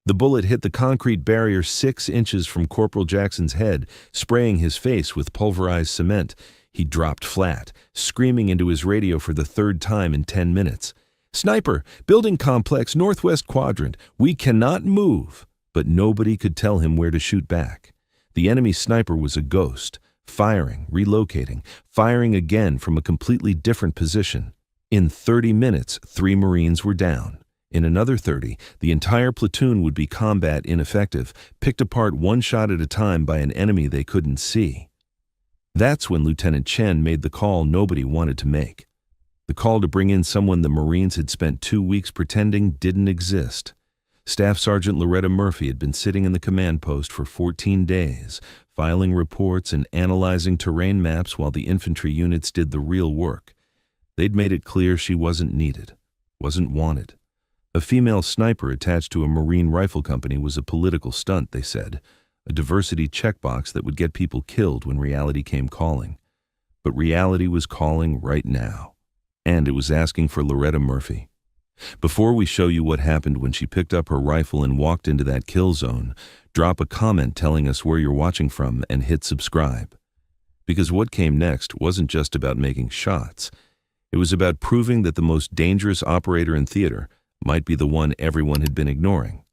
The bullet hit the concrete barrier 6 inches from Corporal Jackson's head, spraying his face with pulverized cement. He dropped flat, screaming into his radio for the third time in 10 minutes. "Sniper! Building complex, northwest quadrant. We cannot move!" But nobody could tell him where to shoot back. The enemy sniper was a ghost, firing, relocating, firing again from a completely different position. In 30 minutes, 3 Marines were down. In another 30, the entire platoon would be combat ineffective, picked apart one shot at a time by an enemy they couldn't see. That's when Lieutenant Chen made the call nobody wanted to make. The call to bring in someone the Marines had spent 2 weeks pretending didn't exist. Staff Sergeant Loretta Murphy had been sitting in the command post for 14 days, filing reports and analyzing terrain maps while the infantry units did the real work. They'd made it clear she wasn't needed, wasn't wanted. A female sniper attached to a Marine rifle company was a political stunt, they said, a diversity checkbox that would get people killed when reality came calling. But reality was calling right now, and it was asking for Loretta Murphy. Before we show you what happened when she picked up her rifle and walked into that kill zone, drop a comment telling us where you're watching from and hit subscribe. Because what came next wasn't just about making shots. It was about proving that the most dangerous operator in theater might be the one everyone had been ignoring.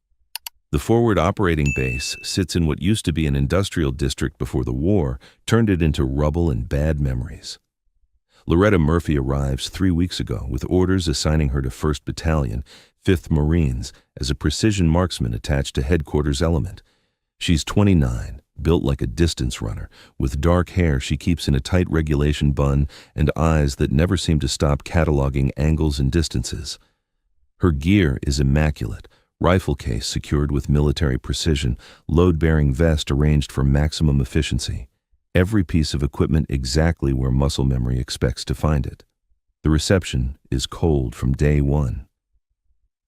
The forward operating base sits in what used to be an industrial district before the war, turned it into rubble and bad memories. Loretta Murphy arrives 3 weeks ago with orders assigning her to 1st Battalion, 5th Marines, as a precision marksman attached to headquarters element. She's 29, built like a distance runner, with dark hair she keeps in a tight regulation bun and eyes that never seem to stop cataloging angles and distances. Her gear is immaculate, rifle case secured with military precision, load-bearing vest arranged for maximum efficiency. Every piece of equipment exactly where muscle memory expects to find it. The reception is cold from day one.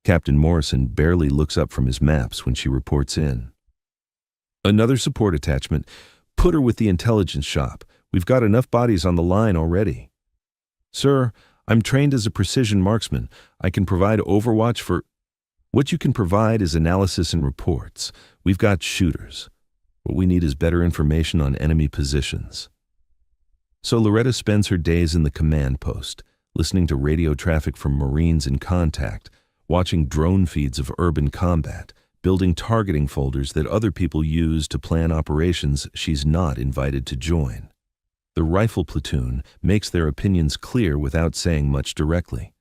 Captain Morrison barely looks up from his maps when she reports in. "Another support attachment. Put her with the intelligence shop. We've got enough bodies on the line already." "Sir, I'm trained as a precision marksman. I can provide overwatch for—" "What you can provide is analysis and reports. We've got shooters. What we need is better information on enemy positions." So Loretta spends her days in the command post, listening to radio traffic from Marines in contact, watching drone feeds of urban combat, building targeting folders that other people use to plan operations she's not invited to join. The rifle platoon makes their opinions clear without saying much directly.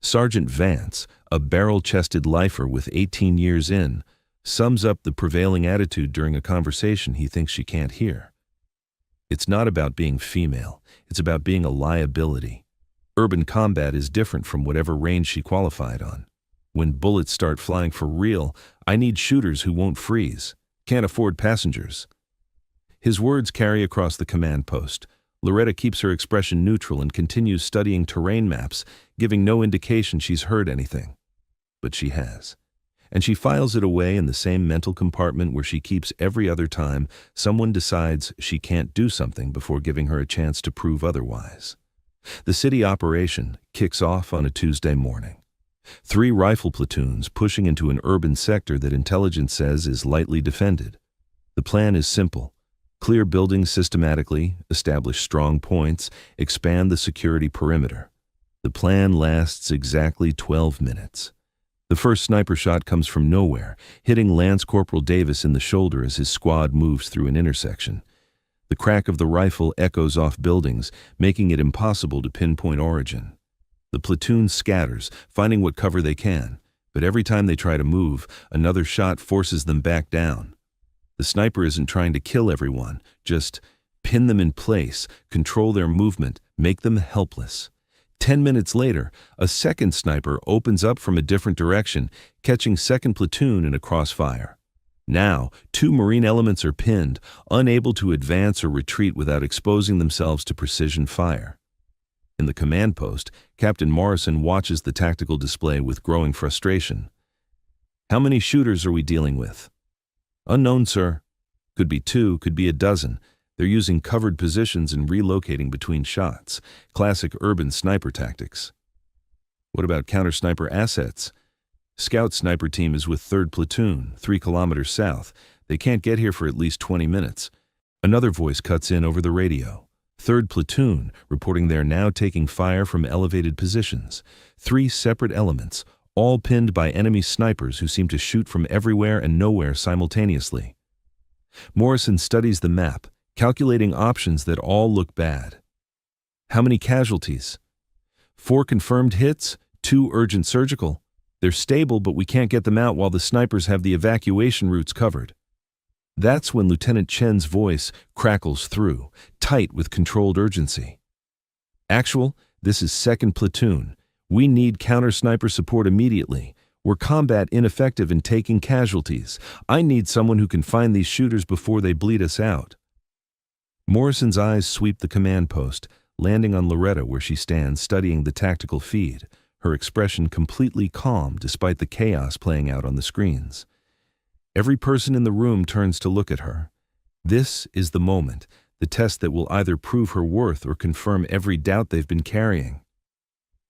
Sergeant Vance, a barrel-chested lifer with 18 years in, sums up the prevailing attitude during a conversation he thinks she can't hear. It's not about being female, it's about being a liability. Urban combat is different from whatever range she qualified on. When bullets start flying for real, I need shooters who won't freeze. Can't afford passengers. His words carry across the command post. Loretta keeps her expression neutral and continues studying terrain maps, giving no indication she's heard anything. But she has. And she files it away in the same mental compartment where she keeps every other time someone decides she can't do something before giving her a chance to prove otherwise. The city operation kicks off on a Tuesday morning. 3 rifle platoons pushing into an urban sector that intelligence says is lightly defended. The plan is simple. Clear buildings systematically, establish strong points, expand the security perimeter. The plan lasts exactly 12 minutes. The first sniper shot comes from nowhere, hitting Lance Corporal Davis in the shoulder as his squad moves through an intersection. The crack of the rifle echoes off buildings, making it impossible to pinpoint origin. The platoon scatters, finding what cover they can, but every time they try to move, another shot forces them back down. The sniper isn't trying to kill everyone, just pin them in place, control their movement, make them helpless. 10 minutes later, a second sniper opens up from a different direction, catching 2nd Platoon in a crossfire. Now, 2 Marine elements are pinned, unable to advance or retreat without exposing themselves to precision fire. In the command post, Captain Morrison watches the tactical display with growing frustration. "How many shooters are we dealing with?" "Unknown, sir. Could be 2, could be a dozen. They're using covered positions and relocating between shots. Classic urban sniper tactics." "What about counter-sniper assets?" Scout sniper team is with 3rd Platoon, 3 kilometers south. They can't get here for at least 20 minutes. Another voice cuts in over the radio. 3rd Platoon, reporting they're now taking fire from elevated positions. 3 separate elements, all pinned by enemy snipers who seem to shoot from everywhere and nowhere simultaneously. Morrison studies the map, calculating options that all look bad. How many casualties? 4 confirmed hits, 2 urgent surgical. They're stable, but we can't get them out while the snipers have the evacuation routes covered. That's when Lieutenant Chen's voice crackles through, tight with controlled urgency. Actual, this is 2nd Platoon. We need counter-sniper support immediately. We're combat ineffective in taking casualties. I need someone who can find these shooters before they bleed us out. Morrison's eyes sweep the command post, landing on Loretta where she stands studying the tactical feed, her expression completely calm despite the chaos playing out on the screens. Every person in the room turns to look at her. This is the moment, the test that will either prove her worth or confirm every doubt they've been carrying.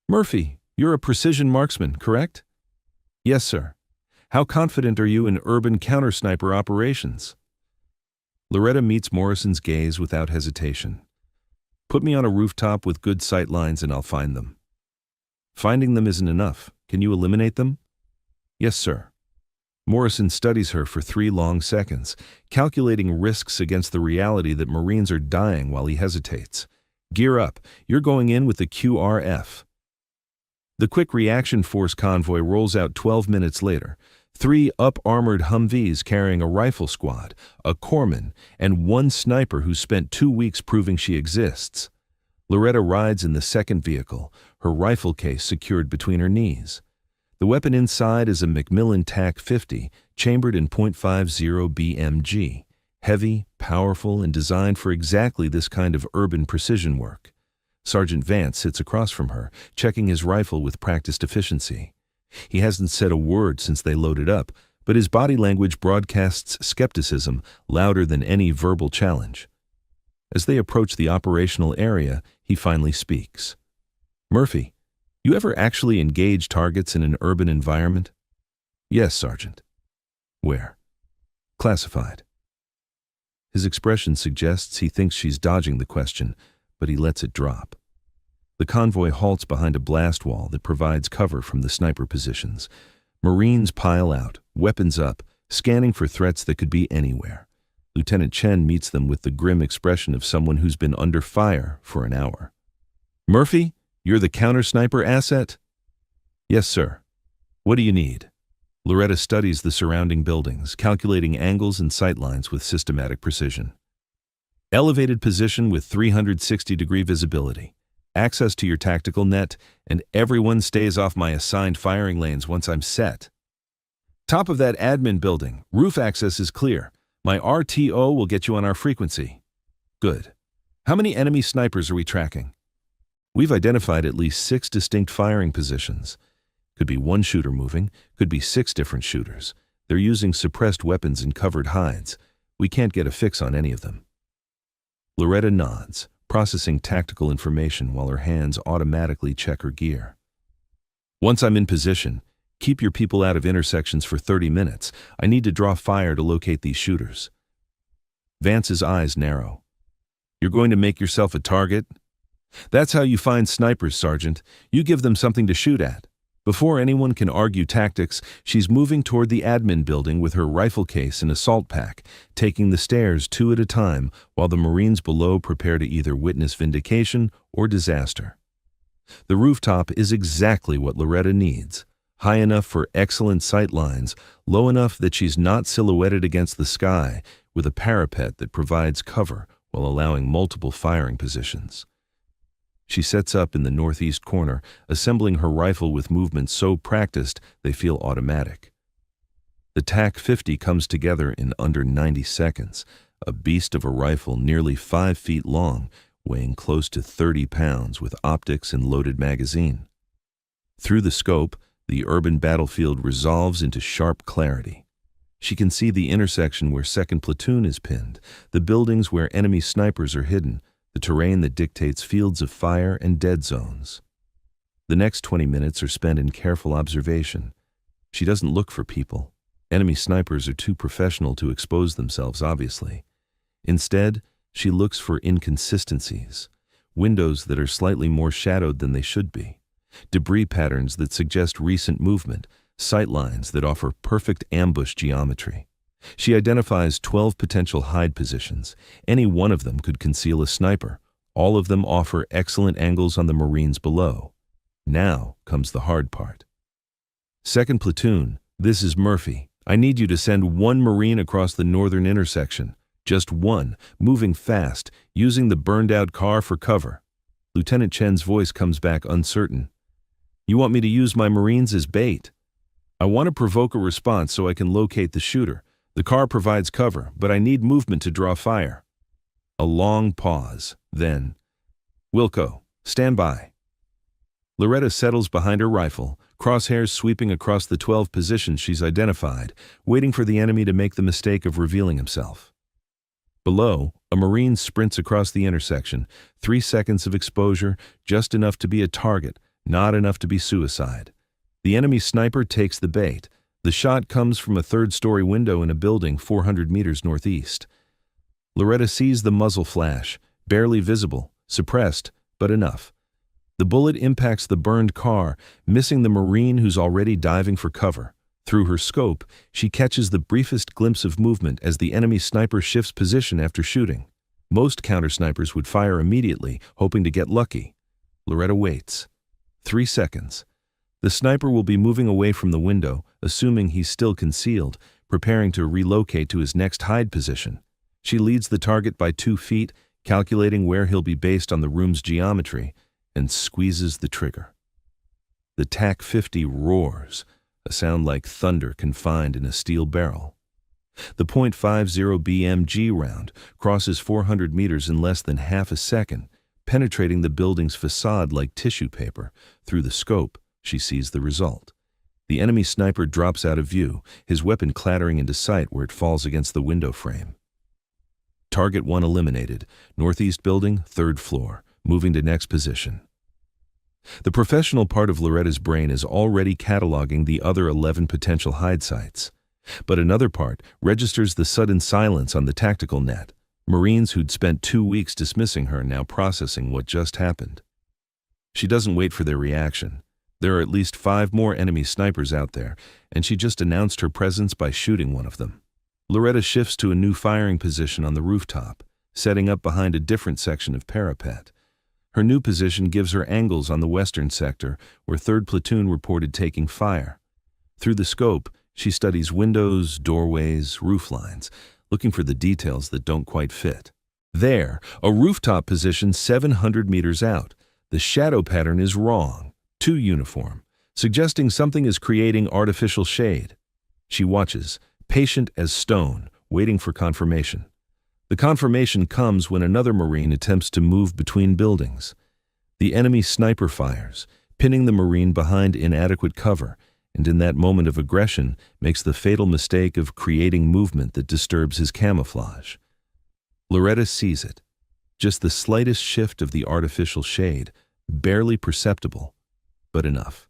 Murphy, you're a precision marksman, correct? Yes, sir. How confident are you in urban counter-sniper operations? Loretta meets Morrison's gaze without hesitation. Put me on a rooftop with good sight lines and I'll find them. Finding them isn't enough. Can you eliminate them? Yes, sir. Morrison studies her for 3 long seconds, calculating risks against the reality that Marines are dying while he hesitates. Gear up. You're going in with the QRF. The Quick Reaction Force convoy rolls out 12 minutes later. 3 up-armored Humvees carrying a rifle squad, a corpsman, and 1 sniper who spent 2 weeks proving she exists. Loretta rides in the second vehicle, her rifle case secured between her knees. The weapon inside is a Macmillan TAC-50, chambered in .50 BMG, heavy, powerful, and designed for exactly this kind of urban precision work. Sergeant Vance sits across from her, checking his rifle with practiced efficiency. He hasn't said a word since they loaded up, but his body language broadcasts skepticism louder than any verbal challenge. As they approach the operational area, he finally speaks. Murphy, you ever actually engage targets in an urban environment? Yes, Sergeant. Where? Classified. His expression suggests he thinks she's dodging the question, but he lets it drop. The convoy halts behind a blast wall that provides cover from the sniper positions. Marines pile out, weapons up, scanning for threats that could be anywhere. Lieutenant Chen meets them with the grim expression of someone who's been under fire for an hour. Murphy, you're the counter-sniper asset? Yes, sir. What do you need? Loretta studies the surrounding buildings, calculating angles and sightlines with systematic precision. Elevated position with 360-degree visibility. Access to your tactical net, and everyone stays off my assigned firing lanes once I'm set. Top of that admin building, roof access is clear. My RTO will get you on our frequency. Good. How many enemy snipers are we tracking? We've identified at least 6 distinct firing positions. Could be 1 shooter moving, could be 6 different shooters. They're using suppressed weapons and covered hides. We can't get a fix on any of them. Loretta nods, processing tactical information while her hands automatically check her gear. Once I'm in position, keep your people out of intersections for 30 minutes. I need to draw fire to locate these shooters. Vance's eyes narrow. You're going to make yourself a target? That's how you find snipers, Sergeant. You give them something to shoot at. Before anyone can argue tactics, she's moving toward the admin building with her rifle case and assault pack, taking the stairs 2 at a time while the Marines below prepare to either witness vindication or disaster. The rooftop is exactly what Loretta needs. High enough for excellent sight lines, low enough that she's not silhouetted against the sky, with a parapet that provides cover while allowing multiple firing positions. She sets up in the northeast corner, assembling her rifle with movements so practiced they feel automatic. The TAC-50 comes together in under 90 seconds, a beast of a rifle nearly 5 feet long, weighing close to 30 pounds with optics and loaded magazine. Through the scope, the urban battlefield resolves into sharp clarity. She can see the intersection where 2nd Platoon is pinned, the buildings where enemy snipers are hidden, the terrain that dictates fields of fire and dead zones. The next 20 minutes are spent in careful observation. She doesn't look for people. Enemy snipers are too professional to expose themselves, obviously. Instead, she looks for inconsistencies, windows that are slightly more shadowed than they should be, debris patterns that suggest recent movement, sight lines that offer perfect ambush geometry. She identifies 12 potential hide positions. Any one of them could conceal a sniper. All of them offer excellent angles on the Marines below. Now comes the hard part. Second platoon, this is Murphy. I need you to send one Marine across the northern intersection. Just one, moving fast, using the burned-out car for cover. Lieutenant Chen's voice comes back uncertain. You want me to use my Marines as bait? I want to provoke a response so I can locate the shooter. The car provides cover, but I need movement to draw fire. A long pause, then, Wilco, stand by. Loretta settles behind her rifle, crosshairs sweeping across the 12 positions she's identified, waiting for the enemy to make the mistake of revealing himself. Below, a Marine sprints across the intersection, 3 seconds of exposure, just enough to be a target, not enough to be suicide. The enemy sniper takes the bait. The shot comes from a third-story window in a building 400 meters northeast. Loretta sees the muzzle flash, barely visible, suppressed, but enough. The bullet impacts the burned car, missing the Marine who's already diving for cover. Through her scope, she catches the briefest glimpse of movement as the enemy sniper shifts position after shooting. Most counter-snipers would fire immediately, hoping to get lucky. Loretta waits. 3 seconds. The sniper will be moving away from the window, assuming he's still concealed, preparing to relocate to his next hide position. She leads the target by 2 feet, calculating where he'll be based on the room's geometry, and squeezes the trigger. The TAC-50 roars, a sound like thunder confined in a steel barrel. The .50 BMG round crosses 400 meters in less than half a second, penetrating the building's facade like tissue paper. Through the scope, she sees the result. The enemy sniper drops out of view, his weapon clattering into sight where it falls against the window frame. Target 1 eliminated. Northeast building, 3rd floor, moving to next position. The professional part of Loretta's brain is already cataloging the other 11 potential hide sites. But another part registers the sudden silence on the tactical net. Marines who'd spent 2 weeks dismissing her now processing what just happened. She doesn't wait for their reaction. There are at least 5 more enemy snipers out there, and she just announced her presence by shooting one of them. Loretta shifts to a new firing position on the rooftop, setting up behind a different section of parapet. Her new position gives her angles on the western sector, where 3rd Platoon reported taking fire. Through the scope, she studies windows, doorways, roof lines, looking for the details that don't quite fit. There, a rooftop position 700 meters out. The shadow pattern is wrong, too uniform, suggesting something is creating artificial shade. She watches, patient as stone, waiting for confirmation. The confirmation comes when another Marine attempts to move between buildings. The enemy sniper fires, pinning the Marine behind inadequate cover, and in that moment of aggression makes the fatal mistake of creating movement that disturbs his camouflage. Loretta sees it. Just the slightest shift of the artificial shade, barely perceptible, but enough.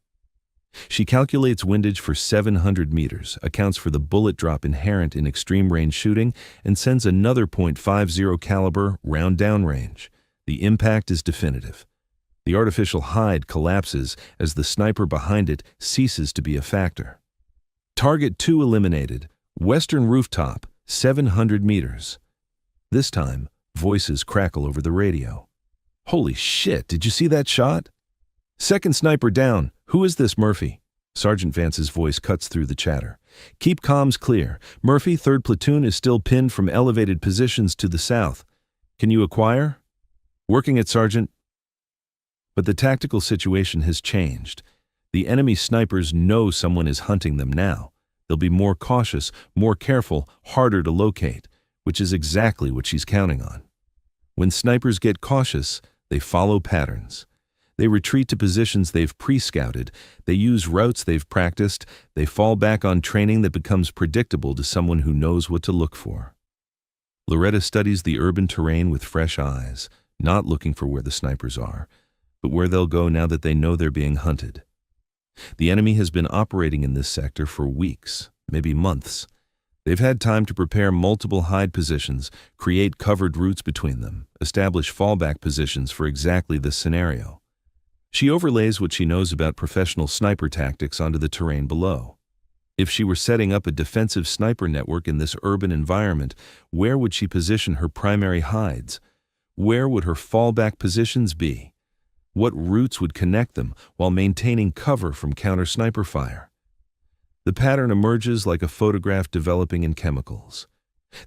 She calculates windage for 700 meters, accounts for the bullet drop inherent in extreme range shooting, and sends another .50 caliber round downrange. The impact is definitive. The artificial hide collapses as the sniper behind it ceases to be a factor. Target 2 eliminated. Western rooftop, 700 meters. This time, voices crackle over the radio. Holy shit, did you see that shot? Second sniper down. Who is this, Murphy? Sergeant Vance's voice cuts through the chatter. Keep comms clear. Murphy, 3rd Platoon is still pinned from elevated positions to the south. Can you acquire? Working it, Sergeant. But the tactical situation has changed. The enemy snipers know someone is hunting them now. They'll be more cautious, more careful, harder to locate, which is exactly what she's counting on. When snipers get cautious, they follow patterns. They retreat to positions they've pre-scouted, they use routes they've practiced, they fall back on training that becomes predictable to someone who knows what to look for. Loretta studies the urban terrain with fresh eyes, not looking for where the snipers are, but where they'll go now that they know they're being hunted. The enemy has been operating in this sector for weeks, maybe months. They've had time to prepare multiple hide positions, create covered routes between them, establish fallback positions for exactly this scenario. She overlays what she knows about professional sniper tactics onto the terrain below. If she were setting up a defensive sniper network in this urban environment, where would she position her primary hides? Where would her fallback positions be? What routes would connect them while maintaining cover from counter-sniper fire? The pattern emerges like a photograph developing in chemicals.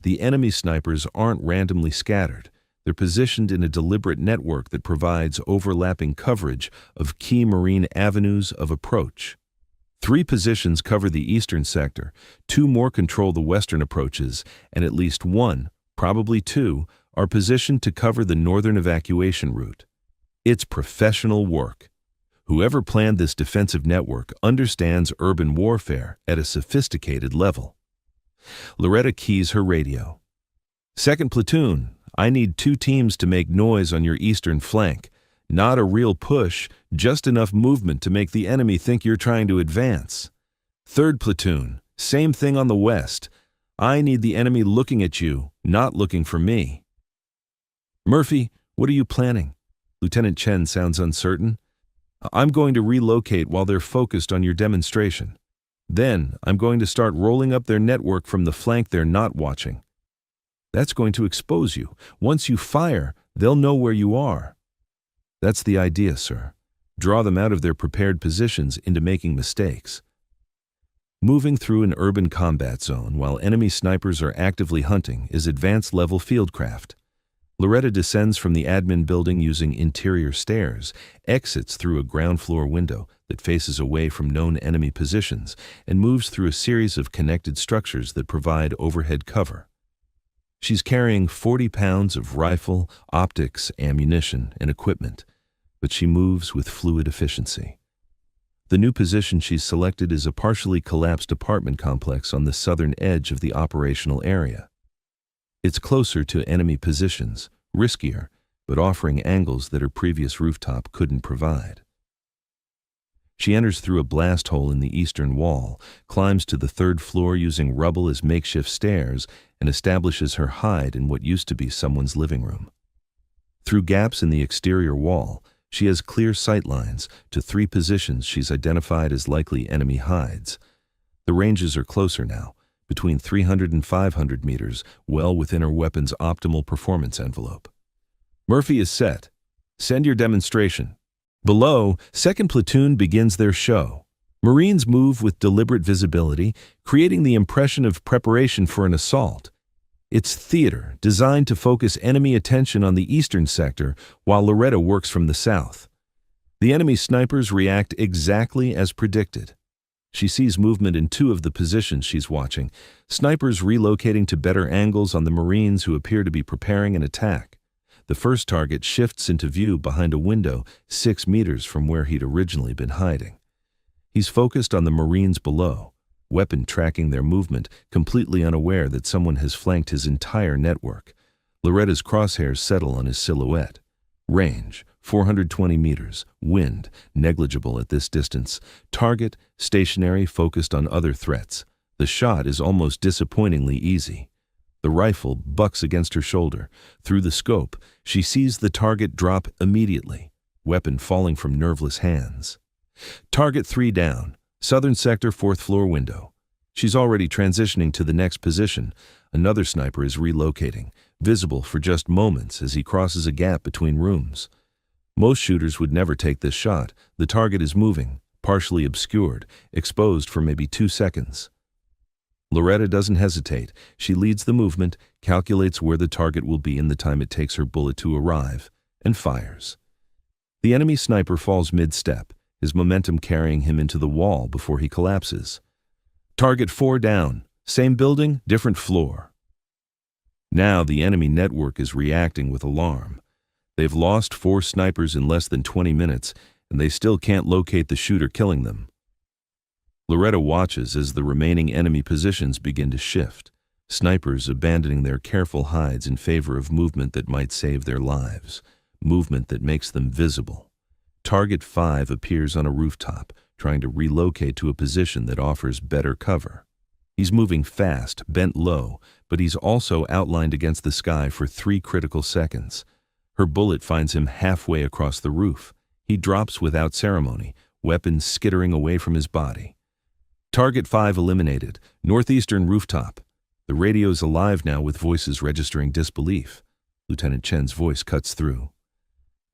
The enemy snipers aren't randomly scattered. They're positioned in a deliberate network that provides overlapping coverage of key marine avenues of approach. 3 positions cover the eastern sector, 2 more control the western approaches, and at least 1, probably 2, are positioned to cover the northern evacuation route. It's professional work. Whoever planned this defensive network understands urban warfare at a sophisticated level. Loretta keys her radio. "2nd Platoon, I need 2 teams to make noise on your eastern flank. Not a real push, just enough movement to make the enemy think you're trying to advance. 3rd Platoon, same thing on the west. I need the enemy looking at you, not looking for me." "Murphy, what are you planning?" Lieutenant Chen sounds uncertain. "I'm going to relocate while they're focused on your demonstration. Then I'm going to start rolling up their network from the flank they're not watching. That's going to expose you. Once you fire, they'll know where you are." "That's the idea, sir. Draw them out of their prepared positions into making mistakes." Moving through an urban combat zone while enemy snipers are actively hunting is advanced-level fieldcraft. Loretta descends from the admin building using interior stairs, exits through a ground-floor window that faces away from known enemy positions, and moves through a series of connected structures that provide overhead cover. She's carrying 40 pounds of rifle, optics, ammunition, and equipment, but she moves with fluid efficiency. The new position she's selected is a partially collapsed apartment complex on the southern edge of the operational area. It's closer to enemy positions, riskier, but offering angles that her previous rooftop couldn't provide. She enters through a blast hole in the eastern wall, climbs to the 3rd floor using rubble as makeshift stairs, and establishes her hide in what used to be someone's living room. Through gaps in the exterior wall, she has clear sight lines to 3 positions she's identified as likely enemy hides. The ranges are closer now, between 300 and 500 meters, well within her weapon's optimal performance envelope. "Murphy is set. Send your demonstration." Below, 2nd Platoon begins their show. Marines move with deliberate visibility, creating the impression of preparation for an assault. It's theater, designed to focus enemy attention on the eastern sector, while Loretta works from the south. The enemy snipers react exactly as predicted. She sees movement in 2 of the positions she's watching, snipers relocating to better angles on the Marines who appear to be preparing an attack. The first target shifts into view behind a window 6 meters from where he'd originally been hiding. He's focused on the Marines below, weapon tracking their movement, completely unaware that someone has flanked his entire network. Loretta's crosshairs settle on his silhouette. Range, 420 meters. Wind, negligible at this distance. Target, stationary, focused on other threats. The shot is almost disappointingly easy. The rifle bucks against her shoulder. Through the scope, she sees the target drop immediately, weapon falling from nerveless hands. Target 3 down. Southern sector, 4th floor window. She's already transitioning to the next position. Another sniper is relocating, visible for just moments as he crosses a gap between rooms. Most shooters would never take this shot. The target is moving, partially obscured, exposed for maybe 2 seconds. Loretta doesn't hesitate. She leads the movement, calculates where the target will be in the time it takes her bullet to arrive, and fires. The enemy sniper falls mid-step, his momentum carrying him into the wall before he collapses. Target 4 down. Same building, different floor. Now the enemy network is reacting with alarm. They've lost 4 snipers in less than 20 minutes, and they still can't locate the shooter killing them. Loretta watches as the remaining enemy positions begin to shift, snipers abandoning their careful hides in favor of movement that might save their lives, movement that makes them visible. Target 5 appears on a rooftop, trying to relocate to a position that offers better cover. He's moving fast, bent low, but he's also outlined against the sky for 3 critical seconds. Her bullet finds him halfway across the roof. He drops without ceremony, weapon skittering away from his body. Target 5 eliminated, northeastern rooftop. The radio's alive now with voices registering disbelief. Lieutenant Chen's voice cuts through.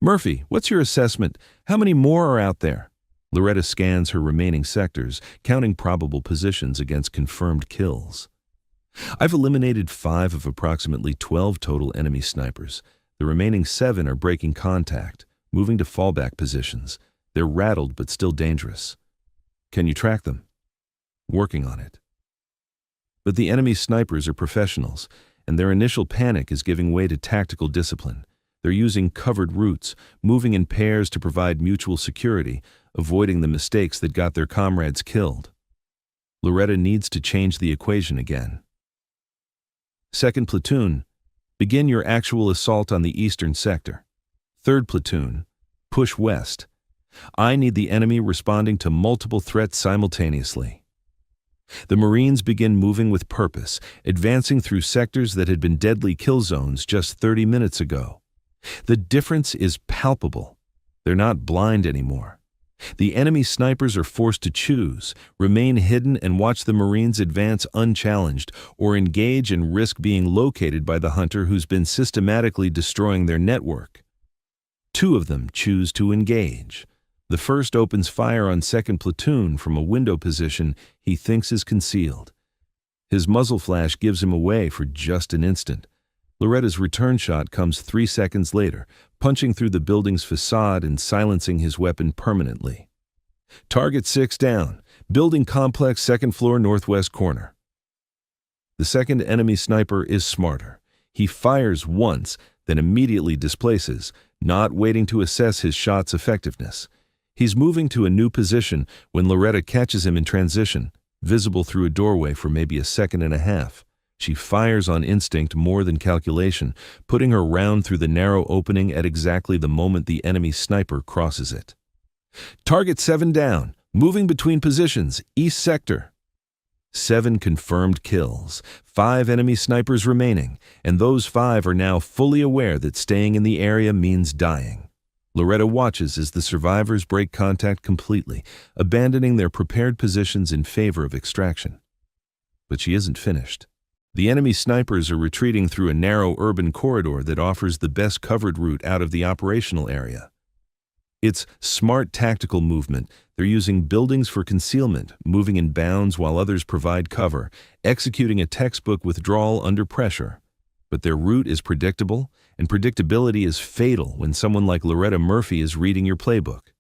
"Murphy, what's your assessment? How many more are out there?" Loretta scans her remaining sectors, counting probable positions against confirmed kills. "I've eliminated 5 of approximately 12 total enemy snipers. The remaining 7 are breaking contact, moving to fallback positions. They're rattled but still dangerous." "Can you track them?" "Working on it." But the enemy snipers are professionals, and their initial panic is giving way to tactical discipline. They're using covered routes, moving in pairs to provide mutual security, avoiding the mistakes that got their comrades killed. Loretta needs to change the equation again. "Second platoon, begin your actual assault on the eastern sector. Third platoon, push west. I need the enemy responding to multiple threats simultaneously." The Marines begin moving with purpose, advancing through sectors that had been deadly kill zones just 30 minutes ago. The difference is palpable. They're not blind anymore. The enemy snipers are forced to choose, remain hidden and watch the Marines advance unchallenged, or engage and risk being located by the hunter who's been systematically destroying their network. 2 of them choose to engage. The first opens fire on second platoon from a window position he thinks is concealed. His muzzle flash gives him away for just an instant. Loretta's return shot comes 3 seconds later, punching through the building's facade and silencing his weapon permanently. Target 6 down, building complex 2nd floor northwest corner. The second enemy sniper is smarter. He fires once, then immediately displaces, not waiting to assess his shot's effectiveness. He's moving to a new position when Loretta catches him in transition, visible through a doorway for maybe a second and a half. She fires on instinct more than calculation, putting her round through the narrow opening at exactly the moment the enemy sniper crosses it. Target 7 down, moving between positions, east sector. 7 confirmed kills, 5 enemy snipers remaining, and those 5 are now fully aware that staying in the area means dying. Loretta watches as the survivors break contact completely, abandoning their prepared positions in favor of extraction. But she isn't finished. The enemy snipers are retreating through a narrow urban corridor that offers the best covered route out of the operational area. It's smart tactical movement. They're using buildings for concealment, moving in bounds while others provide cover, executing a textbook withdrawal under pressure. But their route is predictable, and predictability is fatal when someone like Loretta Murphy is reading your playbook.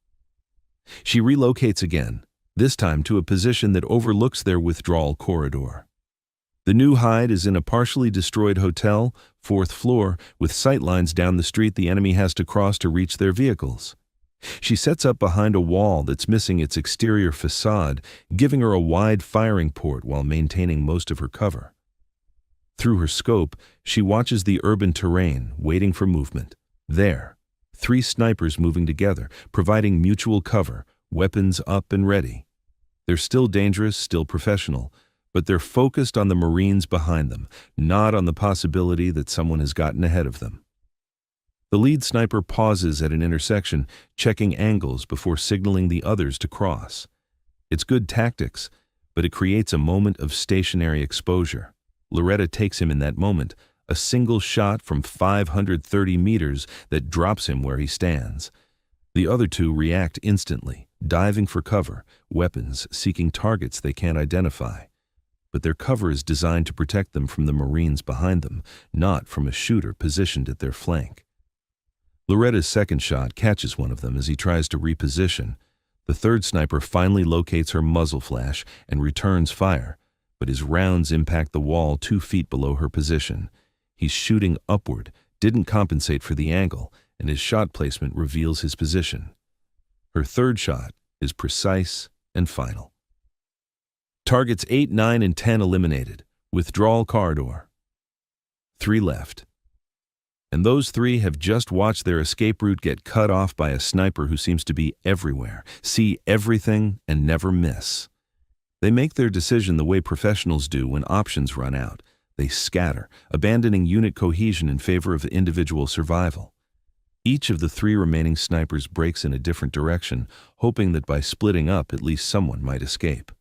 She relocates again, this time to a position that overlooks their withdrawal corridor. The new hide is in a partially destroyed hotel, 4th floor, with sightlines down the street the enemy has to cross to reach their vehicles. She sets up behind a wall that's missing its exterior facade, giving her a wide firing port while maintaining most of her cover. Through her scope, she watches the urban terrain, waiting for movement. There, 3 snipers moving together, providing mutual cover, weapons up and ready. They're still dangerous, still professional, but they're focused on the Marines behind them, not on the possibility that someone has gotten ahead of them. The lead sniper pauses at an intersection, checking angles before signaling the others to cross. It's good tactics, but it creates a moment of stationary exposure. Loretta takes him in that moment, a single shot from 530 meters that drops him where he stands. The other 2 react instantly, diving for cover, weapons seeking targets they can't identify. But their cover is designed to protect them from the Marines behind them, not from a shooter positioned at their flank. Loretta's second shot catches one of them as he tries to reposition. The third sniper finally locates her muzzle flash and returns fire, but his rounds impact the wall 2 feet below her position. He's shooting upward, didn't compensate for the angle, and his shot placement reveals his position. Her third shot is precise and final. Targets 8, 9, and 10 eliminated. Withdrawal corridor. 3 left. And those three have just watched their escape route get cut off by a sniper who seems to be everywhere, see everything, and never miss. They make their decision the way professionals do when options run out. They scatter, abandoning unit cohesion in favor of individual survival. Each of the three remaining snipers breaks in a different direction, hoping that by splitting up at least someone might escape.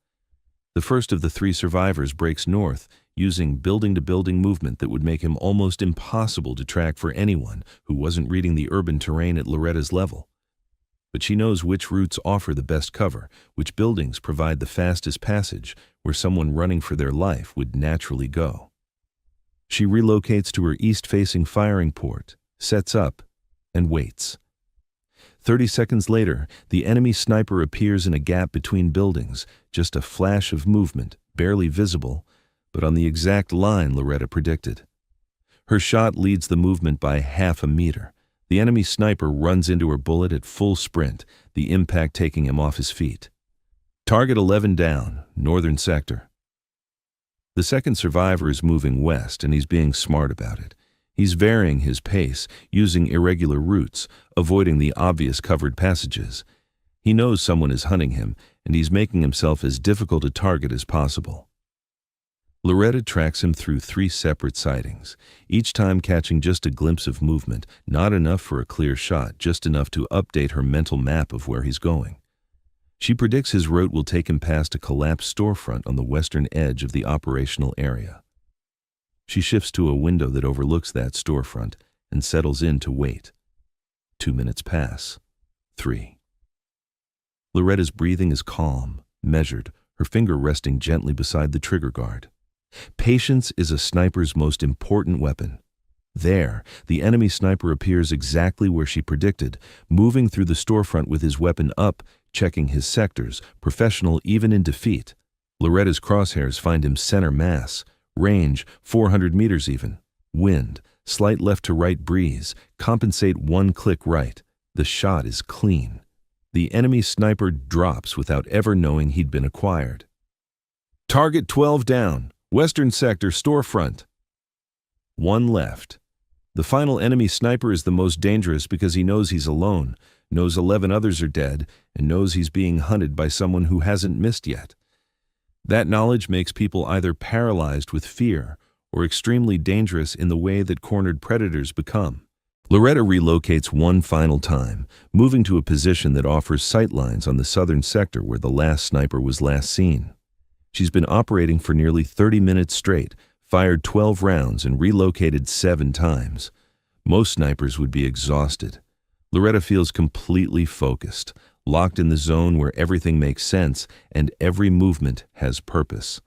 The first of the three survivors breaks north, using building-to-building movement that would make him almost impossible to track for anyone who wasn't reading the urban terrain at Loretta's level. But she knows which routes offer the best cover, which buildings provide the fastest passage, where someone running for their life would naturally go. She relocates to her east-facing firing port, sets up, and waits. 30 seconds later, the enemy sniper appears in a gap between buildings, just a flash of movement, barely visible, but on the exact line Loretta predicted. Her shot leads the movement by half a meter. The enemy sniper runs into her bullet at full sprint, the impact taking him off his feet. Target 11 down, northern sector. The second survivor is moving west, and he's being smart about it. He's varying his pace, using irregular routes, avoiding the obvious covered passages. He knows someone is hunting him, and he's making himself as difficult a target as possible. Loretta tracks him through 3 separate sightings, each time catching just a glimpse of movement, not enough for a clear shot, just enough to update her mental map of where he's going. She predicts his route will take him past a collapsed storefront on the western edge of the operational area. She shifts to a window that overlooks that storefront and settles in to wait. 2 minutes pass. 3. Loretta's breathing is calm, measured, her finger resting gently beside the trigger guard. Patience is a sniper's most important weapon. There, the enemy sniper appears exactly where she predicted, moving through the storefront with his weapon up, checking his sectors, professional even in defeat. Loretta's crosshairs find him center mass, range 400 meters even. Wind, slight left to right breeze, compensate 1 click right. The shot is clean. The enemy sniper drops without ever knowing he'd been acquired. Target 12 down, western sector storefront. 1 left. The final enemy sniper is the most dangerous because he knows he's alone, knows 11 others are dead, and knows he's being hunted by someone who hasn't missed yet. That knowledge makes people either paralyzed with fear or extremely dangerous in the way that cornered predators become. Loretta relocates one final time, moving to a position that offers sightlines on the southern sector where the last sniper was last seen. She's been operating for nearly 30 minutes straight, fired 12 rounds, and relocated 7 times. Most snipers would be exhausted. Loretta feels completely focused, locked in the zone where everything makes sense and every movement has purpose.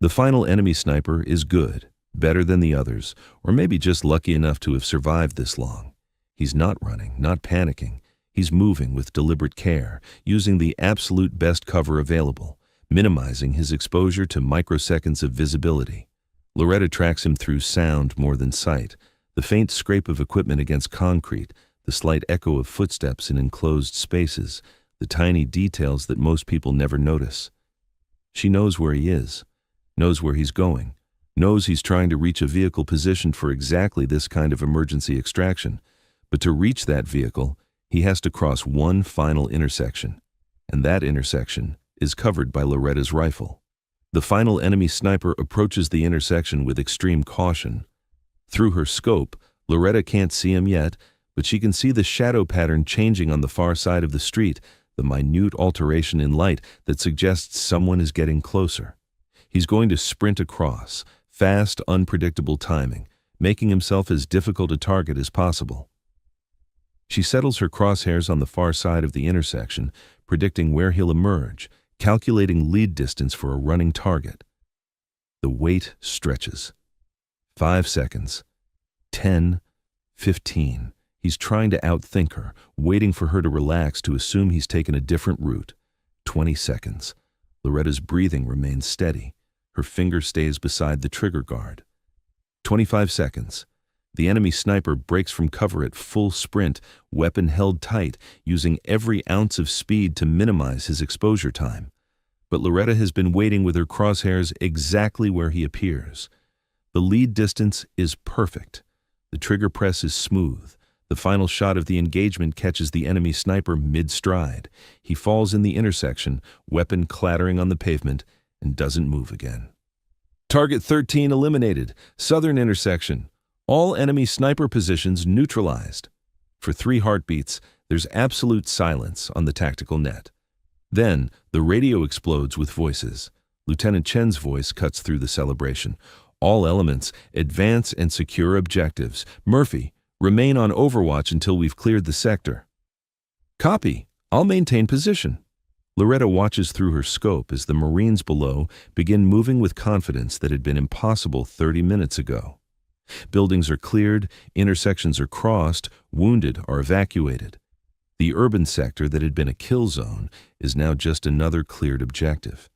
The final enemy sniper is good, better than the others, or maybe just lucky enough to have survived this long. He's not running, not panicking. He's moving with deliberate care, using the absolute best cover available, minimizing his exposure to microseconds of visibility. Loretta tracks him through sound more than sight, the faint scrape of equipment against concrete, the slight echo of footsteps in enclosed spaces, the tiny details that most people never notice. She knows where he is, knows where he's going, knows he's trying to reach a vehicle positioned for exactly this kind of emergency extraction. But to reach that vehicle, he has to cross one final intersection, and that intersection is covered by Loretta's rifle. The final enemy sniper approaches the intersection with extreme caution. Through her scope, Loretta can't see him yet, but she can see the shadow pattern changing on the far side of the street, the minute alteration in light that suggests someone is getting closer. He's going to sprint across, fast, unpredictable timing, making himself as difficult a target as possible. She settles her crosshairs on the far side of the intersection, predicting where he'll emerge, calculating lead distance for a running target. The wait stretches. 5 seconds. 10. 15. He's trying to outthink her, waiting for her to relax to assume he's taken a different route. 20 seconds. Loretta's breathing remains steady. Her finger stays beside the trigger guard. 25 seconds. The enemy sniper breaks from cover at full sprint, weapon held tight, using every ounce of speed to minimize his exposure time. But Loretta has been waiting with her crosshairs exactly where he appears. The lead distance is perfect. The trigger press is smooth. The final shot of the engagement catches the enemy sniper mid-stride. He falls in the intersection, weapon clattering on the pavement, and doesn't move again. Target 13 eliminated. Southern intersection. All enemy sniper positions neutralized. For 3 heartbeats, there's absolute silence on the tactical net. Then, the radio explodes with voices. Lieutenant Chen's voice cuts through the celebration. All elements, advance and secure objectives. Murphy, remain on overwatch until we've cleared the sector. Copy. I'll maintain position. Loretta watches through her scope as the Marines below begin moving with confidence that had been impossible 30 minutes ago. Buildings are cleared, intersections are crossed, wounded are evacuated. The urban sector that had been a kill zone is now just another cleared objective.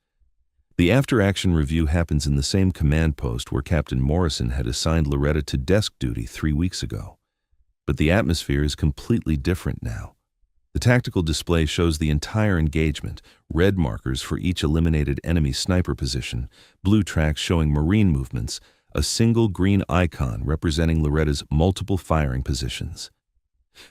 The after-action review happens in the same command post where Captain Morrison had assigned Loretta to desk duty 3 weeks ago. But the atmosphere is completely different now. The tactical display shows the entire engagement, red markers for each eliminated enemy sniper position, blue tracks showing Marine movements, a single green icon representing Loretta's multiple firing positions.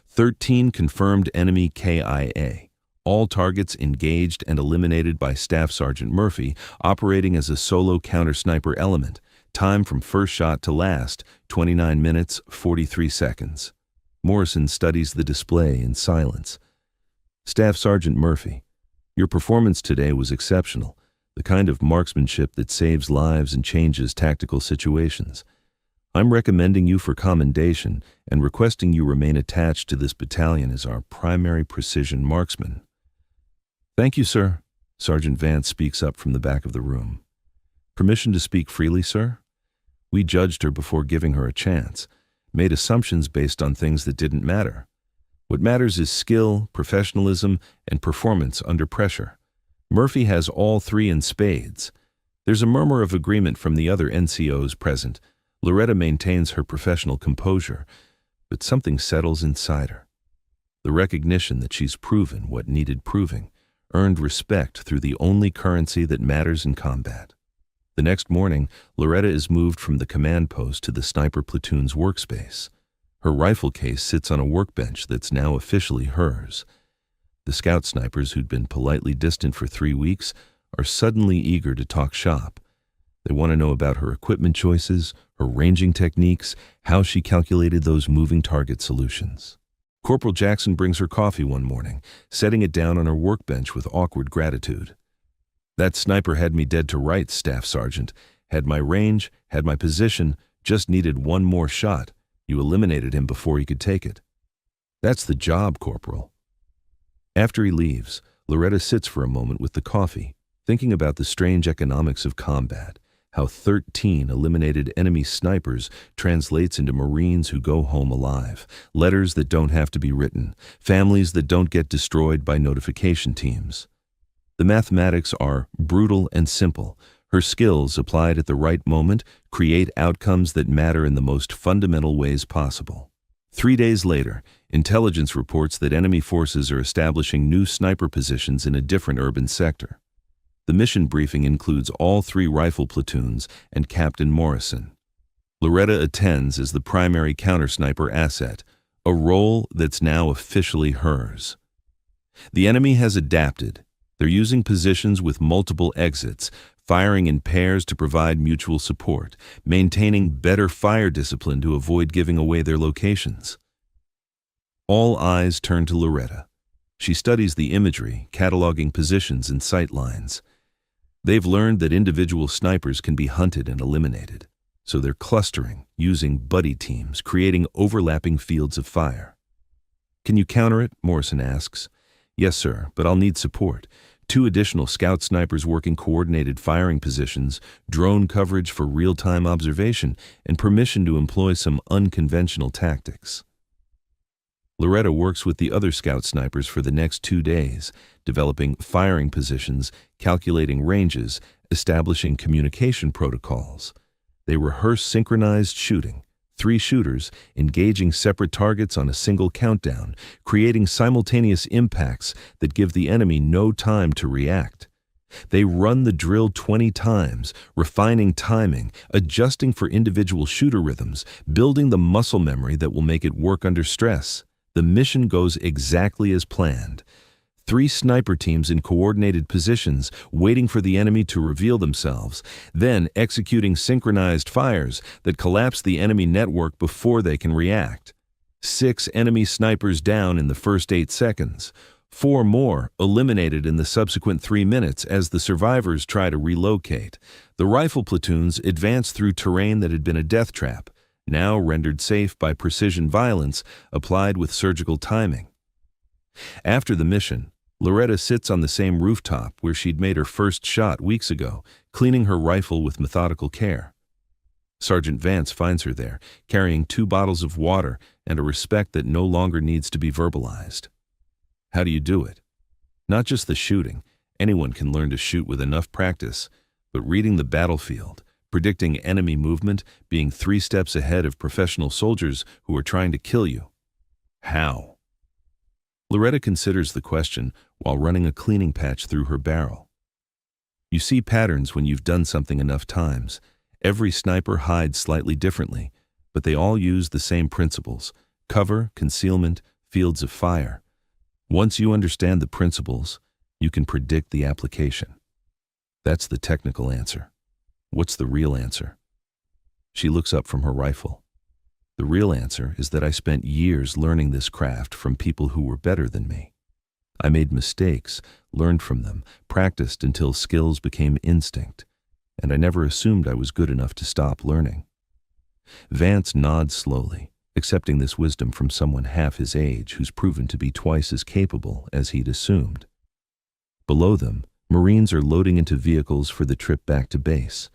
13 confirmed enemy KIA, all targets engaged and eliminated by Staff Sergeant Murphy, operating as a solo counter-sniper element. Time from first shot to last, 29 minutes, 43 seconds. Morrison studies the display in silence. Staff Sergeant Murphy, your performance today was exceptional, the kind of marksmanship that saves lives and changes tactical situations. I'm recommending you for commendation and requesting you remain attached to this battalion as our primary precision marksman. Thank you, sir. Sergeant Vance speaks up from the back of the room. Permission to speak freely, sir? We judged her before giving her a chance, made assumptions based on things that didn't matter. What matters is skill, professionalism, and performance under pressure. Murphy has all 3 in spades. There's a murmur of agreement from the other NCOs present. Loretta maintains her professional composure, but something settles inside her. The recognition that she's proven what needed proving, earned respect through the only currency that matters in combat. The next morning, Loretta is moved from the command post to the sniper platoon's workspace. Her rifle case sits on a workbench that's now officially hers. The scout snipers who'd been politely distant for 3 weeks are suddenly eager to talk shop. They want to know about her equipment choices, her ranging techniques, how she calculated those moving target solutions. Corporal Jackson brings her coffee one morning, setting it down on her workbench with awkward gratitude. That sniper had me dead to rights, Staff Sergeant. Had my range, had my position, just needed one more shot. You eliminated him before he could take it. That's the job, Corporal. After he leaves, Loretta sits for a moment with the coffee, thinking about the strange economics of combat, how 13 eliminated enemy snipers translates into Marines who go home alive, letters that don't have to be written, families that don't get destroyed by notification teams. The mathematics are brutal and simple. Her skills, applied at the right moment, create outcomes that matter in the most fundamental ways possible. 3 days later, intelligence reports that enemy forces are establishing new sniper positions in a different urban sector. The mission briefing includes all 3 rifle platoons and Captain Morrison. Loretta attends as the primary counter-sniper asset, a role that's now officially hers. The enemy has adapted. They're using positions with multiple exits, firing in pairs to provide mutual support, maintaining better fire discipline to avoid giving away their locations. All eyes turn to Loretta. She studies the imagery, cataloging positions and sight lines. They've learned that individual snipers can be hunted and eliminated, so they're clustering, using buddy teams, creating overlapping fields of fire. Can you counter it? Morrison asks. Yes, sir, but I'll need support. 2 additional scout snipers working coordinated firing positions, drone coverage for real-time observation, and permission to employ some unconventional tactics. Loretta works with the other scout snipers for the next 2 days, developing firing positions, calculating ranges, establishing communication protocols. They rehearse synchronized shooting, 3 shooters engaging separate targets on a single countdown, creating simultaneous impacts that give the enemy no time to react. They run the drill 20 times, refining timing, adjusting for individual shooter rhythms, building the muscle memory that will make it work under stress. The mission goes exactly as planned. 3 sniper teams in coordinated positions, waiting for the enemy to reveal themselves, then executing synchronized fires that collapse the enemy network before they can react. 6 enemy snipers down in the first 8 seconds. 4 more eliminated in the subsequent 3 minutes as the survivors try to relocate. The rifle platoons advance through terrain that had been a death trap, now rendered safe by precision violence applied with surgical timing. After the mission, Loretta sits on the same rooftop where she'd made her first shot weeks ago, cleaning her rifle with methodical care. Sergeant Vance finds her there, carrying 2 bottles of water and a respect that no longer needs to be verbalized. How do you do it? Not just the shooting. Anyone can learn to shoot with enough practice, but reading the battlefield, predicting enemy movement, being 3 steps ahead of professional soldiers who are trying to kill you. How? Loretta considers the question while running a cleaning patch through her barrel. You see patterns when you've done something enough times. Every sniper hides slightly differently, but they all use the same principles: cover, concealment, fields of fire. Once you understand the principles, you can predict the application. That's the technical answer. What's the real answer? She looks up from her rifle. The real answer is that I spent years learning this craft from people who were better than me. I made mistakes, learned from them, practiced until skills became instinct, and I never assumed I was good enough to stop learning. Vance nods slowly, accepting this wisdom from someone half his age who's proven to be twice as capable as he'd assumed. Below them, Marines are loading into vehicles for the trip back to base.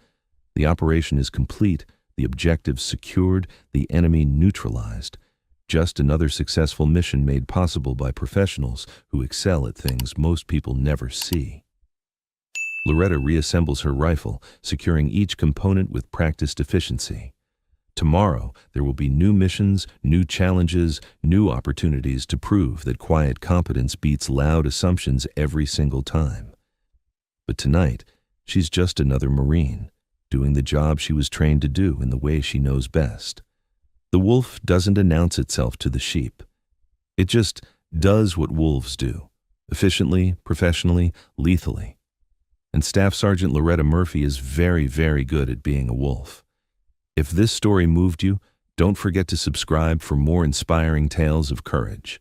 The operation is complete, the objectives secured, the enemy neutralized. Just another successful mission made possible by professionals who excel at things most people never see. Loretta reassembles her rifle, securing each component with practiced efficiency. Tomorrow, there will be new missions, new challenges, new opportunities to prove that quiet competence beats loud assumptions every single time. But tonight, she's just another Marine, doing the job she was trained to do in the way she knows best. The wolf doesn't announce itself to the sheep. It just does what wolves do, efficiently, professionally, lethally. And Staff Sergeant Loretta Murphy is very, very good at being a wolf. If this story moved you, don't forget to subscribe for more inspiring tales of courage.